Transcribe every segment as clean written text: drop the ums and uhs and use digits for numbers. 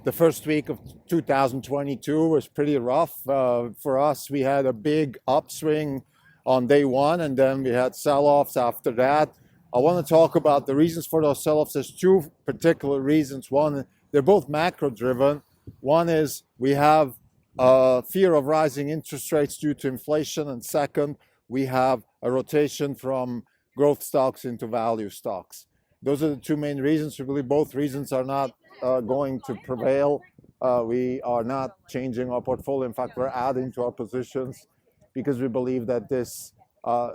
The first week of 2022 was pretty rough for us. We had a big upswing on day one, and then we had sell-offs after that. I want to talk about the reasons for those sell-offs. There's two particular reasons. One, they're both macro-driven. One is we have fear of rising interest rates due to inflation, and second, we have a rotation from growth stocks into value stocks. Those are the two main reasons. We believe both reasons are not going to prevail. We are not changing our portfolio. In fact, we're adding to our positions because we believe that this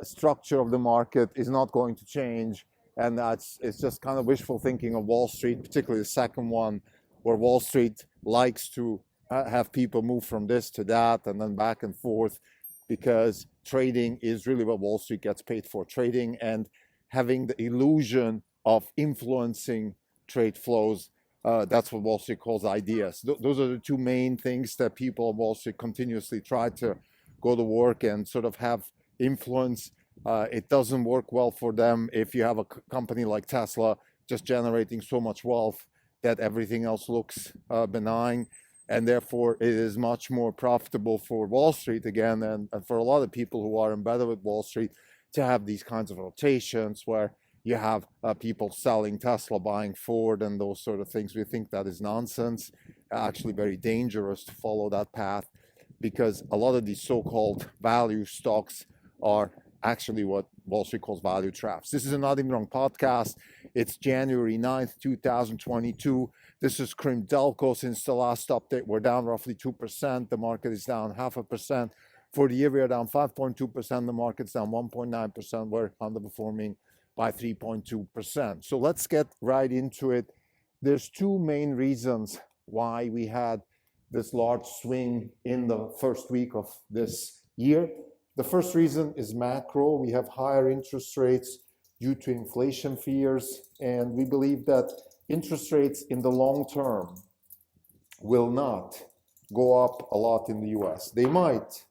structure of the market is not going to change. And it's just kind of wishful thinking of Wall Street, particularly the second one, where Wall Street likes to have people move from this to that and then back and forth, because trading is really what Wall Street gets paid for. Trading and having the illusion of influencing trade flows. That's what Wall Street calls ideas. Those are the two main things that people on Wall Street continuously try to go to work and sort of have influence. It doesn't work well for them if you have a company like Tesla just generating so much wealth that everything else looks benign. And therefore, it is much more profitable for Wall Street again, and for a lot of people who are embedded with Wall Street, to have these kinds of rotations where you have people selling Tesla, buying Ford, and those sort of things. We think that is nonsense, actually very dangerous to follow that path, because a lot of these so-called value stocks are actually what Wall Street calls value traps. This is a Not Even Wrong podcast. It's January 9th, 2022. This is Delco. Since the last update, we're down roughly 2%. The market is down 0.5%. For the year, we are down 5.2%. The market's down 1.9%. We're underperforming by 3.2%. So let's get right into it. There's two main reasons why we had this large swing in the first week of this year. The first reason is macro. We have higher interest rates due to inflation fears, and we believe that interest rates in the long term will not go up a lot in the US. They might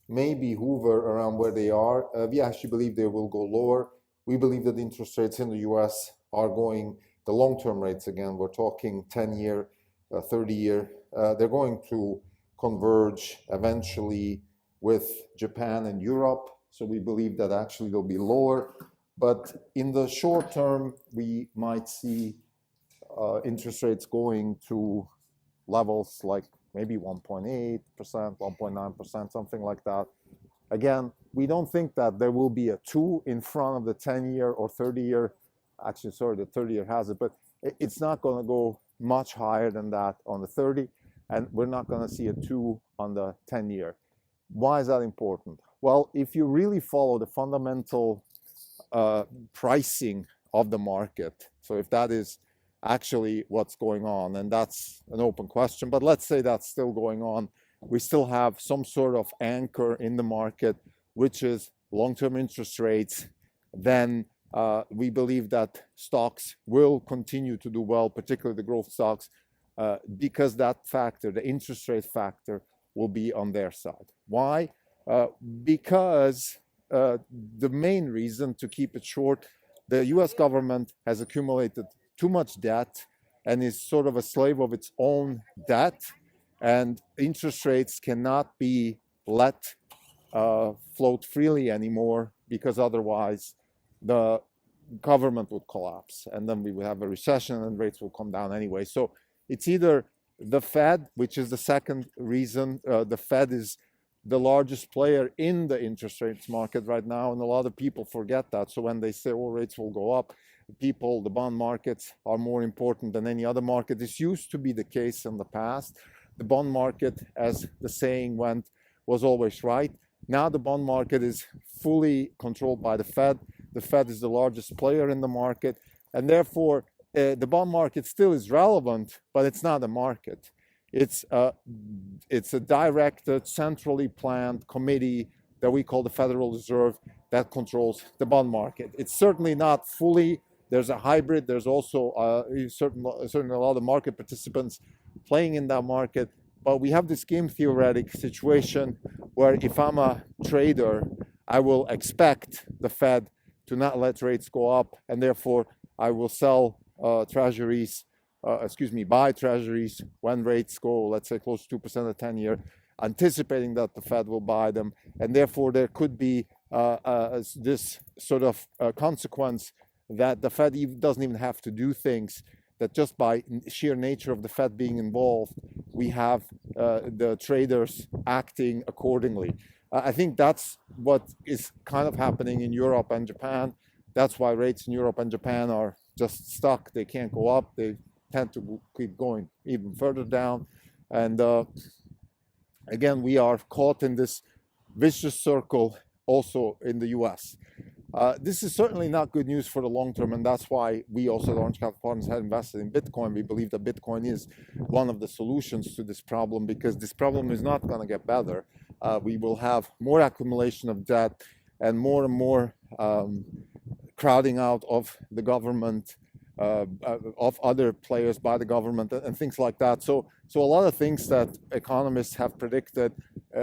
maybe hover around where they are. We actually believe they will go lower. We believe that interest rates in the US are going, the long-term rates again, we're talking 10-year, 30-year, they're going to converge eventually with Japan and Europe. So we believe that actually they'll be lower. But in the short term, we might see interest rates going to levels like maybe 1.8%, 1.9%, something like that. Again, we don't think that there will be a 2 in front of the 10-year or 30-year. Actually, sorry, the 30-year has it, but it's not going to go much higher than that on the 30, and we're not going to see a 2 on the 10-year. Why is that important? Well, if you really follow the fundamental pricing of the market, so if that is actually what's going on, and that's an open question, but let's say that's still going on, we still have some sort of anchor in the market, which is long-term interest rates, then we believe that stocks will continue to do well, particularly the growth stocks, because that factor, the interest rate factor, will be on their side. Why? Because the main reason, to keep it short, the US government has accumulated too much debt and is sort of a slave of its own debt, and interest rates cannot be let float freely anymore, because otherwise the government would collapse and then we would have a recession and rates will come down anyway. So it's either the Fed, which is the second reason. The Fed is the largest player in the interest rates market right now, and a lot of people forget that. So when they say, oh, rates will go up, the bond markets are more important than any other market. This used to be the case in the past. The bond market, as the saying went, was always right. Now the bond market is fully controlled by the Fed. The Fed is the largest player in the market, and therefore the bond market still is relevant, but it's not a market. It's a directed, centrally planned committee that we call the Federal Reserve that controls the bond market. It's certainly not fully. There's a hybrid. There's also certainly a lot of market participants playing in that market. But we have this game theoretic situation where if I'm a trader, I will expect the Fed to not let rates go up, and therefore I will sell treasuries buy treasuries when rates go, let's say, close to 2% a 10-year, anticipating that the Fed will buy them. And therefore, there could be this sort of consequence that the Fed doesn't even have to do things, that just by sheer nature of the Fed being involved, we have the traders acting accordingly. I think that's what is kind of happening in Europe and Japan. That's why rates in Europe and Japan are just stuck. They can't go up. They tend to keep going even further down. And again, we are caught in this vicious circle also in the US. This is certainly not good news for the long term, and that's why we also at Orange Capital Partners have invested in Bitcoin. We believe that Bitcoin is one of the solutions to this problem, because this problem is not going to get better. We will have more accumulation of debt and more crowding out of the government, of other players by the government, and things like that. So a lot of things that economists have predicted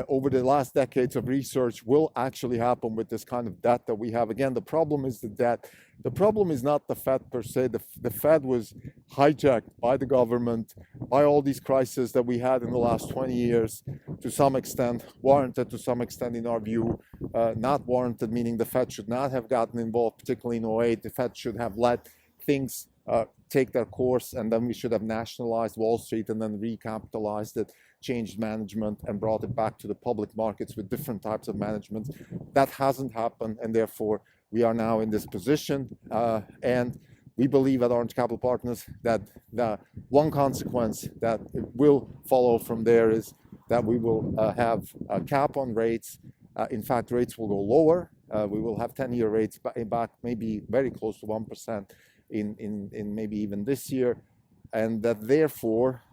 over the last decades of research will actually happen with this kind of debt that we have. Again, the problem is the debt. The problem is not the Fed per se. The Fed was hijacked by the government, by all these crises that we had in the last 20 years, to some extent, warranted to some extent in our view, not warranted, meaning the Fed should not have gotten involved, particularly in 08. The Fed should have let things take their course, and then we should have nationalized Wall Street and then recapitalized it, changed management, and brought it back to the public markets with different types of management. That hasn't happened, and therefore we are now in this position. And we believe at Orange Capital Partners that the one consequence that will follow from there is that we will have a cap on rates. In fact, rates will go lower. We will have 10-year rates back maybe very close to 1%. In maybe even this year, and that therefore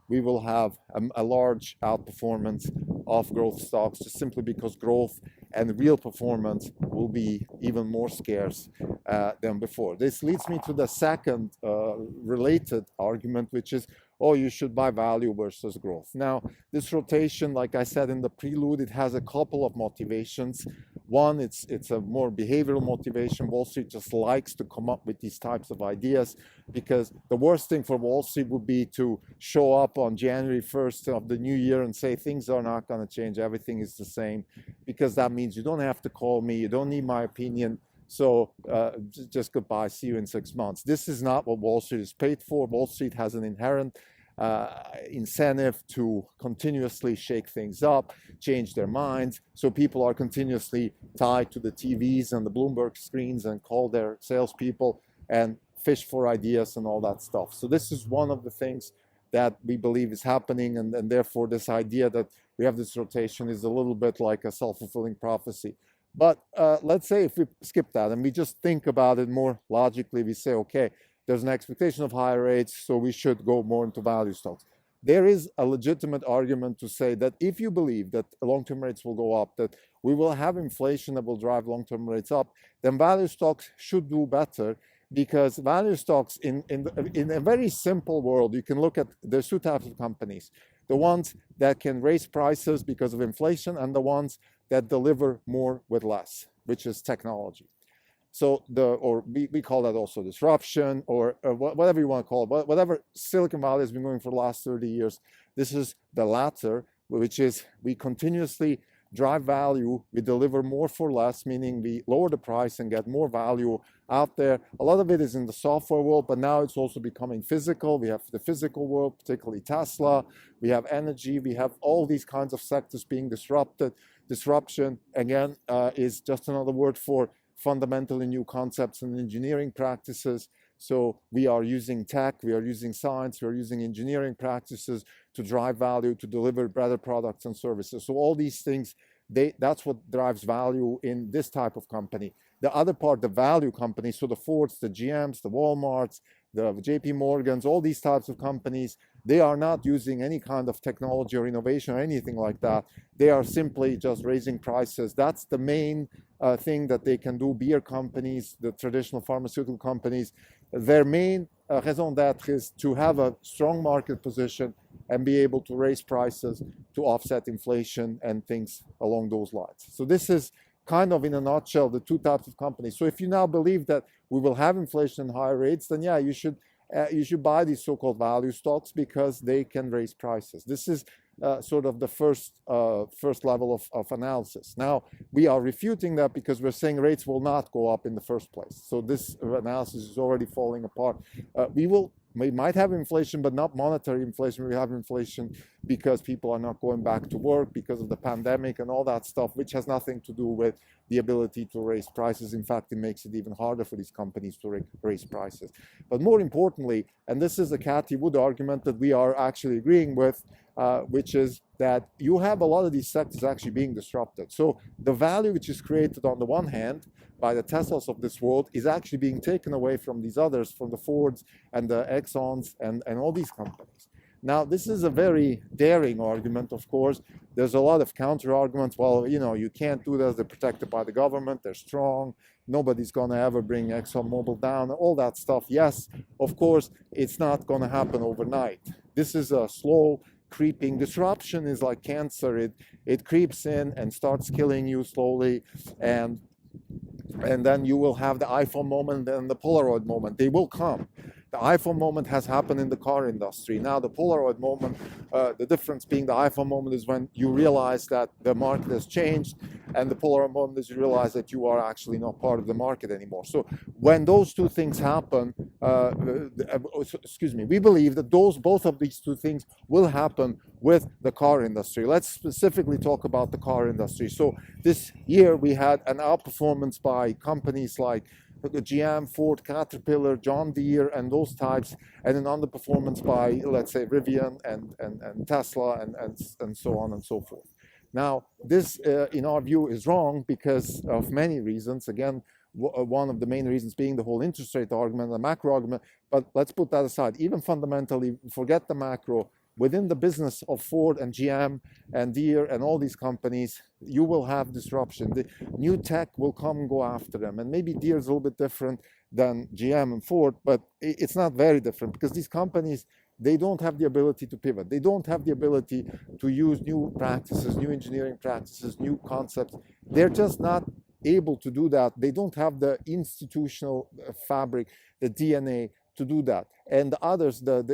we will have a large outperformance of growth stocks, just simply because growth and real performance will be even more scarce than before. This leads me to the second related argument, which is, oh, you should buy value versus growth. Now, this rotation, like I said in the prelude, it has a couple of motivations. One, it's a more behavioral motivation. Wall Street just likes to come up with these types of ideas, because the worst thing for Wall Street would be to show up on January 1st of the new year and say things are not going to change, everything is the same, because that means you don't have to call me, you don't need my opinion, so just goodbye, see you in 6 months. This is not what Wall Street is paid for. Wall Street has an inherent incentive to continuously shake things up, change their minds. So people are continuously tied to the TVs and the Bloomberg screens and call their salespeople and fish for ideas and all that stuff. So this is one of the things that we believe is happening, and therefore this idea that we have this rotation is a little bit like a self-fulfilling prophecy. But let's say if we skip that and we just think about it more logically, we say, okay, there's an expectation of higher rates, so we should go more into value stocks. There is a legitimate argument to say that if you believe that long-term rates will go up, that we will have inflation that will drive long-term rates up, then value stocks should do better, because value stocks in a very simple world, you can look at, there's two types of companies: the ones that can raise prices because of inflation, and the ones that deliver more with less, which is technology. So we call that also disruption, or whatever you want to call it, whatever Silicon Valley has been doing for the last 30 years. This is the latter, which is we continuously drive value, we deliver more for less, meaning we lower the price and get more value out there. A lot of it is in the software world, but now it's also becoming physical. We have the physical world, particularly Tesla. We have energy. We have all these kinds of sectors being disrupted. Disruption, again, is just another word for fundamentally new concepts and engineering practices. So we are using tech, we are using science, we are using engineering practices to drive value, to deliver better products and services. So all these things, that's what drives value in this type of company. The other part, the value companies, so the Fords, the GMs, the Walmarts, the JP Morgans, all these types of companies, they are not using any kind of technology or innovation or anything like that. They are simply just raising prices. That's the main thing that they can do. Beer companies, the traditional pharmaceutical companies, their main raison d'etre is to have a strong market position and be able to raise prices to offset inflation and things along those lines. So this is kind of in a nutshell the two types of companies. So if you now believe that we will have inflation and higher rates, then yeah, you should you should buy these so-called value stocks because they can raise prices. This is sort of the first level of analysis. Now, we are refuting that because we're saying rates will not go up in the first place. So this analysis is already falling apart. We might have inflation, but not monetary inflation. We have inflation because people are not going back to work because of the pandemic and all that stuff, which has nothing to do with the ability to raise prices. In fact, it makes it even harder for these companies to raise prices. But more importantly, and this is a Cathie Wood argument that we are actually agreeing with, which is that you have a lot of these sectors actually being disrupted. So the value which is created on the one hand by the Teslas of this world is actually being taken away from these others, from the Fords and the Exxons and all these companies. Now, this is a very daring argument, of course. There's a lot of counter arguments. Well, you can't do this. They're protected by the government. They're strong. Nobody's going to ever bring ExxonMobil down, all that stuff. Yes, of course, it's not going to happen overnight. This is a slow creeping disruption. Is like cancer. It creeps in and starts killing you slowly, and then you will have the iPhone moment and the Polaroid moment. They will come. The iPhone moment has happened in the car industry. Now the Polaroid moment, the difference being the iPhone moment is when you realize that the market has changed, and the Polaroid moment is you realize that you are actually not part of the market anymore. So when those two things happen, we believe that both of these two things will happen with the car industry. Let's specifically talk about the car industry. So this year we had an outperformance by companies like the GM, Ford, Caterpillar, John Deere, and those types, and an underperformance by, let's say, Rivian and Tesla and so on and so forth. Now, this, in our view, is wrong because of many reasons. Again, one of the main reasons being the whole interest rate argument, the macro argument, but let's put that aside. Even fundamentally, forget the macro. Within the business of Ford and GM and Deere and all these companies, you will have disruption. The new tech will come and go after them. And maybe Deere is a little bit different than GM and Ford, but it's not very different because these companies, they don't have the ability to pivot. They don't have the ability to use new practices, new engineering practices, new concepts. They're just not able to do that. They don't have the institutional fabric, the DNA to do that, and the others, the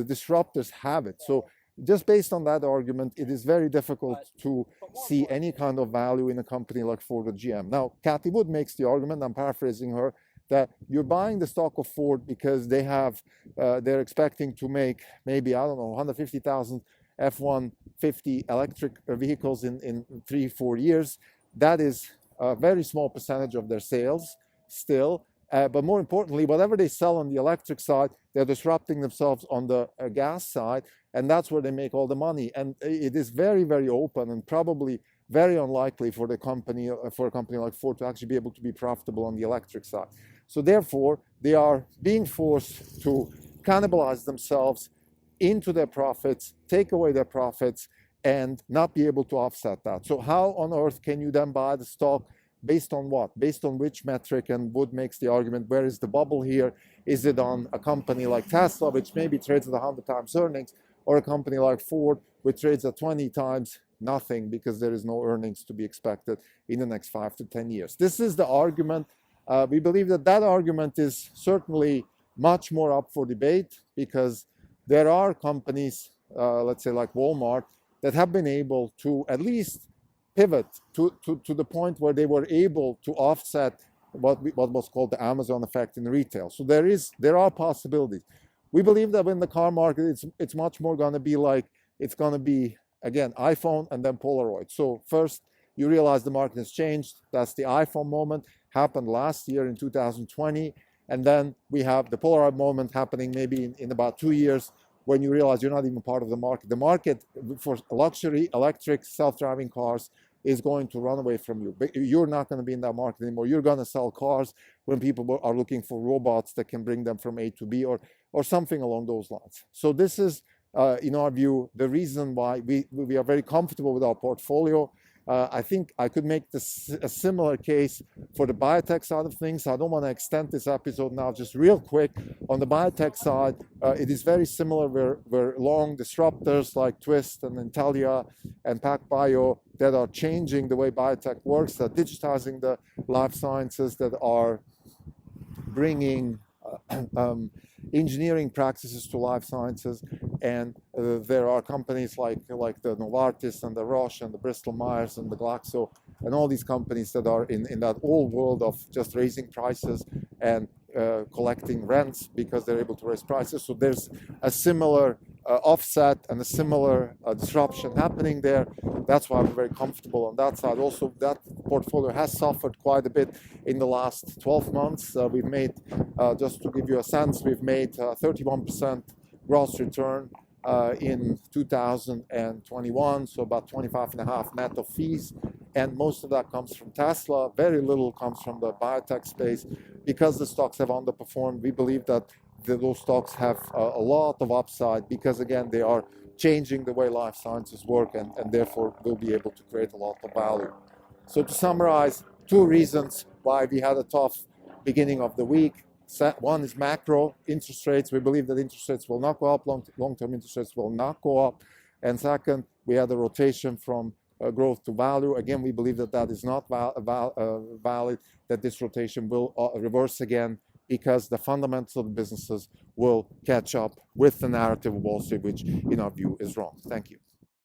disruptors have it. So just based on that argument, it is very difficult to see any kind of value in a company like Ford or GM. Now, Cathie Wood makes the argument, I'm paraphrasing her, that you're buying the stock of Ford because they're expecting to make maybe, 150,000 F-150 electric vehicles in 3-4 years. That is a very small percentage of their sales still. But more importantly, whatever they sell on the electric side, they're disrupting themselves on the gas side, and that's where they make all the money. And it is very, very open and probably very unlikely for a company like Ford to actually be able to be profitable on the electric side. So therefore, they are being forced to cannibalize themselves into their profits, take away their profits, and not be able to offset that. So how on earth can you then buy the stock? Based on what? Based on which metric? And Wood makes the argument, where is the bubble here? Is it on a company like Tesla, which maybe trades at 100 times earnings, or a company like Ford, which trades at 20 times nothing because there is no earnings to be expected in the next 5 to 10 years? This is the argument. We believe that argument is certainly much more up for debate because there are companies, let's say like Walmart, that have been able to at least pivot to the point where they were able to offset what was called the Amazon effect in retail. So there are possibilities. We believe that in the car market, it's much more going to be like, it's going to be, again, iPhone and then Polaroid. So first, you realize the market has changed. That's the iPhone moment, happened last year in 2020. And then we have the Polaroid moment happening maybe in about 2 years, when you realize you're not even part of the market. The market for luxury electric self-driving cars is going to run away from you. But you're not going to be in that market anymore. You're going to sell cars when people are looking for robots that can bring them from A to B or something along those lines. So this is, in our view, the reason why we are very comfortable with our portfolio. I think I could make a similar case for the biotech side of things. I don't want to extend this episode now, just real quick. On the biotech side, it is very similar. We're long disruptors like Twist and Intellia and PacBio that are changing the way biotech works, that are digitizing the life sciences, that are bringing engineering practices to life sciences, and there are companies like the Novartis and the Roche and the Bristol Myers and the Glaxo and all these companies that are in that old world of just raising prices and collecting rents because they're able to raise prices. So there's a similar offset and a similar disruption happening there. That's why we're very comfortable on that side. Also, that portfolio has suffered quite a bit in the last 12 months. We've made, just to give you a sense, we've made 31% gross return in 2021, so about 25.5 net of fees. And most of that comes from Tesla. Very little comes from the biotech space. Because the stocks have underperformed, we believe that those stocks have a lot of upside because, again, they are changing the way life sciences work and therefore will be able to create a lot of value. So to summarize, two reasons why we had a tough beginning of the week. One is macro interest rates. We believe that interest rates will not go up, long-term interest rates will not go up. And second, we had a rotation from growth to value. Again, we believe that that is not valid, that this rotation will reverse again because the fundamentals of the businesses will catch up with the narrative of Wall Street, which in our view is wrong. Thank you.